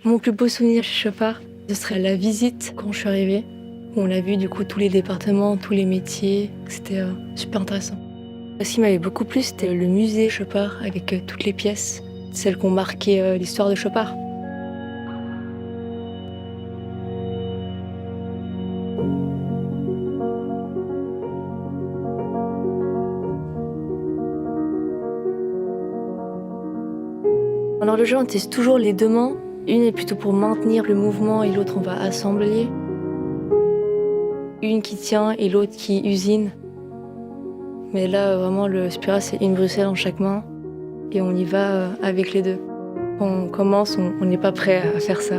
Mon plus beau souvenir chez Chopard, ce serait la visite quand je suis arrivée, où on a vu du coup tous les départements, tous les métiers. C'était super intéressant. Ce qui m'avait beaucoup plu, c'était le musée Chopard avec toutes les pièces, celles qui ont marqué l'histoire de Chopard. Dans l'horlogerie, on utilise toujours les deux mains. Une est plutôt pour maintenir le mouvement et l'autre on va assembler. Une qui tient et l'autre qui usine. Mais là, vraiment, le spiral, c'est une Bruxelles en chaque main. Et on y va avec les deux. Quand on commence, on n'est pas prêt à faire ça.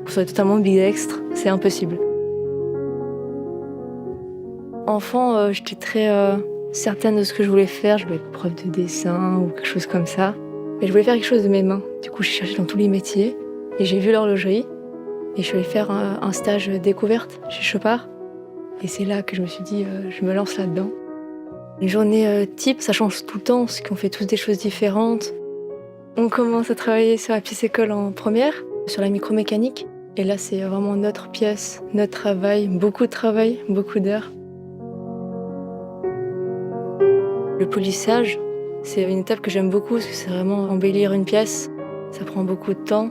Qu'on soit totalement ambidextre, c'est impossible. Enfant, j'étais très certaine de ce que je voulais faire. Je voulais être prof de dessin ou quelque chose comme ça. Mais je voulais faire quelque chose de mes mains. Du coup, j'ai cherché dans tous les métiers. Et j'ai vu l'horlogerie. Et je suis allée faire un stage découverte chez Chopard. Et c'est là que je me suis dit, je me lance là-dedans. Une journée type, ça change tout le temps, parce qu'on fait tous des choses différentes. On commence à travailler sur la pièce école en première, sur la micromécanique. Et là, c'est vraiment notre pièce, notre travail, beaucoup d'heures. Le polissage, c'est une étape que j'aime beaucoup, parce que c'est vraiment embellir une pièce. Ça prend beaucoup de temps.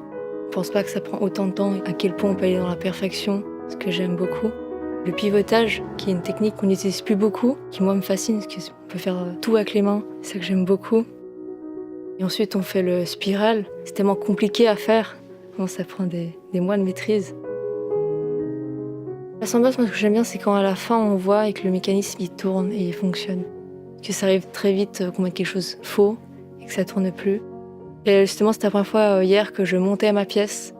Je pense pas que ça prend autant de temps, à quel point on peut aller dans la perfection, ce que j'aime beaucoup. Le pivotage, qui est une technique qu'on n'utilise plus beaucoup, qui moi me fascine, parce qu'on peut faire tout avec les mains, c'est ça que j'aime beaucoup. Et ensuite on fait le spiral, c'est tellement compliqué à faire, bon, ça prend des mois de maîtrise. L'assemblage, moi ce que j'aime bien, c'est quand à la fin on voit et que le mécanisme il tourne et il fonctionne. Que ça arrive très vite qu'on mette quelque chose faux et que ça tourne plus. Et justement c'était la première fois hier que je montais ma pièce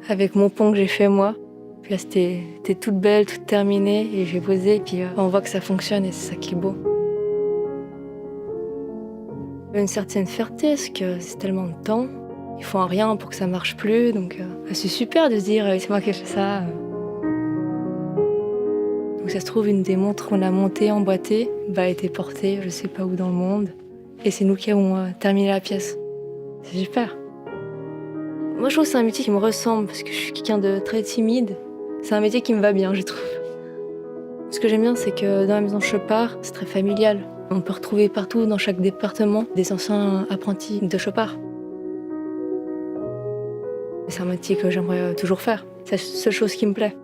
avec mon pont que j'ai fait moi. Puis là, c'était toute belle, toute terminée, et j'ai posé, et puis on voit que ça fonctionne, et c'est ça qui est beau. Une certaine fierté, parce que c'est tellement de temps, ils font rien pour que ça marche plus, donc c'est super de se dire, c'est moi qui ai fait ça. Donc ça se trouve, une des montres qu'on a montées, emboîtées, a été portée, je sais pas où dans le monde, et c'est nous qui avons terminé la pièce. C'est super. Moi, je trouve que c'est un métier qui me ressemble, parce que je suis quelqu'un de très timide. C'est un métier qui me va bien, je trouve. Ce que j'aime bien, c'est que dans la maison Chopard, c'est très familial. On peut retrouver partout, dans chaque département, des anciens apprentis de Chopard. C'est un métier que j'aimerais toujours faire. C'est la seule chose qui me plaît.